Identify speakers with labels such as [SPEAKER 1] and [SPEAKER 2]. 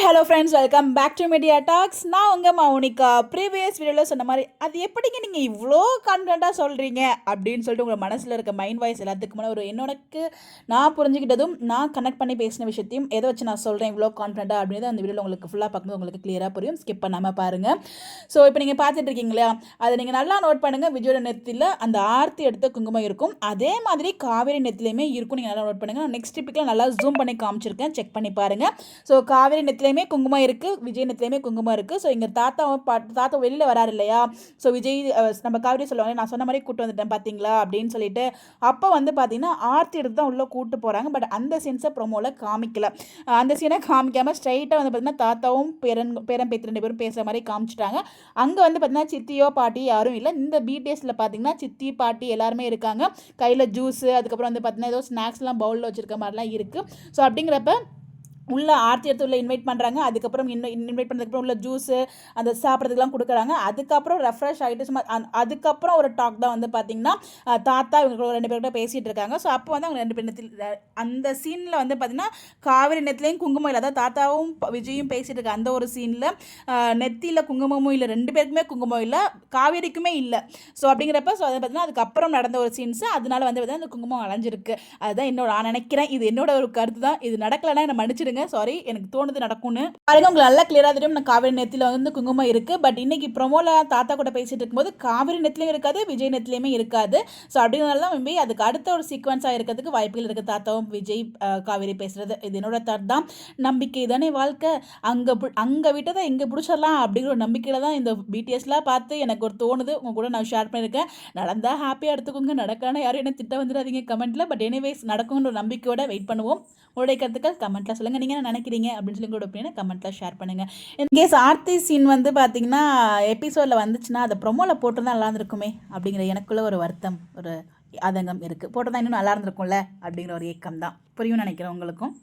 [SPEAKER 1] Hello friends, welcome back to media talks. நான் உங்கள் Mounika. Previous வீடியோவில் சொன்ன மாதிரி அது எப்படிங்க நீங்கள் இவ்வளோ கான்ஃபிடண்ட்டாக சொல்கிறீங்க அப்படின்னு சொல்லிட்டு உங்கள் மனசில் இருக்க மைண்ட் வாய்ஸ் எல்லாத்துக்கு முன்னாடி ஒரு என்னோடக்கு நான் புரிஞ்சுக்கிட்டதும் நான் கனெக்ட் பண்ணி பேசின விஷயத்தையும் எதை வச்சு நான் சொல்கிறேன் இவ்வளோ கான்ஃபிடண்ட்டாக அப்படின்றது அந்த வீடியோவில் உங்களுக்கு ஃபுல்லாக பார்க்கும்போது உங்களுக்கு கிளியராக புரியும். ஸ்கிப் பண்ணாமல் பாருங்கள். ஸோ இப்போ நீங்கள் பார்த்துட்டு இருக்கீங்க இல்லையா, அதை நீங்கள் நல்லா நோட் பண்ணுங்கள். விஜயோட நெத்தியில் அந்த ஆர்த்தி எடுத்த குங்குமம் இருக்கும், அதே மாதிரி காவேரி நெத்திலையுமே இருக்கும். நீங்கள் நல்லா நோட் பண்ணுங்கள். நான் நெக்ஸ்ட் டிப்பிக்கில் நல்லா ஜூம் பண்ணி காமிச்சிருக்கேன், செக் பண்ணி பாருங்கள். ஸோ காவேரி நெத்திலையுமே குங்குமம் இருக்குது, விஜய் நெத்திலையுமே குங்குமம் இருக்குது. ஸோ இங்கே தாத்தா வெளியில் வராரு இல்லையா, ஸோ விஜய் நம்ம காவேரி சொல்லுவாங்க நான் சொன்ன மாதிரி கூட்டு வந்துட்டேன் பார்த்தீங்களா அப்படின்னு சொல்லிட்டு. அப்போ வந்து பார்த்தீங்கன்னா ஆர்த்தி எடுத்து தான் உள்ளே கூட்டு போகிறாங்க. பட் அந்த சீன்ஸை ப்ரொமோவில் காமிக்கல. அந்த சீனை காமிக்காமல் ஸ்ட்ரைட்டாக வந்து பார்த்தீங்கன்னா தாத்தாவும் பேரன் பேத்தி 2 பேரும் பேசுகிற மாதிரி காமிச்சிட்டாங்க. அங்கே வந்து பார்த்தீங்கன்னா சித்தியோ பாட்டி யாரும் இல்லை. இந்த பிடிஎஸில் பார்த்தீங்கன்னா சித்தி பாட்டி எல்லாருமே இருக்காங்க. கையில் ஜூஸு, அதுக்கப்புறம் வந்து பார்த்தீங்கன்னா ஏதோ ஸ்நாக்ஸ்லாம் பவுலில் வச்சுருக்க மாதிரிலாம் இருக்குது. ஸோ அப்படிங்கிறப்ப உள்ள ஆர்த்தி எடுத்து உள்ள இன்வைட் பண்ணுறாங்க. அதுக்கப்புறம் இன்வைட் பண்ணதுக்கப்புறம் உள்ள ஜூஸு அந்த சாப்பிட்றதுக்குலாம் கொடுக்குறாங்க. அதுக்கப்புறம் ரெஃப்ரெஷ் ஆகிட்டு அதுக்கப்புறம் ஒரு டாக் தான் வந்து பார்த்திங்கன்னா தாத்தா இவங்க 2 பேர்கிட்ட பேசிகிட்டு இருக்காங்க. ஸோ அப்போ வந்து அவங்க 2 பேர் அந்த சீனில் வந்து பார்த்திங்கன்னா காவேரி நெத்திலையும் குங்குமம் இல்லை, அதாவது தாத்தாவும் விஜயும் பேசிகிட்டு இருக்க அந்த ஒரு சீனில் நெத்தியில் குங்குமமும் இல்லை, 2 பேருக்குமே குங்குமம் இல்லை, காவேரிக்குமே இல்லை. ஸோ அப்படிங்கிறப்ப ஸோ அதை பார்த்திங்கன்னா அதுக்கப்புறம் நடந்த ஒரு சீன்ஸு, அதனால வந்து பார்த்திங்கன்னா அந்த குங்குமம் அலைஞ்சிருக்கு. அதுதான் நான் நினைக்கிறேன். இது என்னோட ஒரு கருத்து தான். இது நடக்கலைன்னா என்னை மன்னிச்சிடுங்க, சாரி, எனக்கு தோணுது நடக்கும்னு. பாருங்க, உங்களுக்கு நல்லா கிளியரா தெரியும் நான் காவேரி நெத்தில வந்து குங்குமம் இருக்கு. பட் இன்னைக்கு ப்ரோமோல தாத்தா கூட பேசிட்டு இருக்கும்போது காவேரி நெத்திலையும் இருக்காது, விஜய் நெத்திலையுமே இருக்காது. ஸோ அப்படினால மேபி அதுக்கு அடுத்த ஒரு சீக்வன்ஸா இருக்கிறதுக்கு வாய்ப்புகள் இருக்கு. தாத்தாவும் விஜய் காவேரி பேசுறது இது என்னோட தாட் தான். நம்பிக்கை தானே வாழ்க்கை, அங்க விட்டதை இங்க பிடிச்சிடலாம் அப்படிங்கிற ஒரு நம்பிக்கையில தான் இந்த பிடிஎஸ்லாம் பார்த்து எனக்கு ஒரு தோணுது. உங்க கூட நான் ஷேர் பண்ணியிருக்கேன். நடந்தா ஹாப்பியாக எடுத்துக்கோங்க, நடக்கான யாரும் என்ன திட்ட வந்துடாதீங்க கமெண்ட்ல. பட் எனிவேஸ் நடக்கும்ன்ற ஒரு நம்பிக்கையோட வெயிட் பண்ணுவோம். உங்களுடைய கருத்துக்கள் கமெண்ட்ல சொல்லுங்க. நீங்க என்ன நினைக்கிறீங்க அப்படின்னு சொல்லி உங்களோட ஒப்பீனியனை கமெண்ட்ல ஷேர் பண்ணுங்க. இன்கேஸ் ஆர்த்தி சீன் வந்து பார்த்தீங்கன்னா எபிசோட்ல வந்துச்சுன்னா அதை ப்ரொமோல போட்டு தான் நல்லா இருந்திருக்குமே அப்படிங்கிற எனக்குள்ள ஒரு வருத்தம், ஒரு ஆதங்கம் இருக்குது. போட்டு தான் இன்னும் நல்லா இருந்திருக்கும்ல அப்படிங்கிற ஒரு ஏக்கம் தான். புரியும் நினைக்கிறேன் உங்களுக்கும்.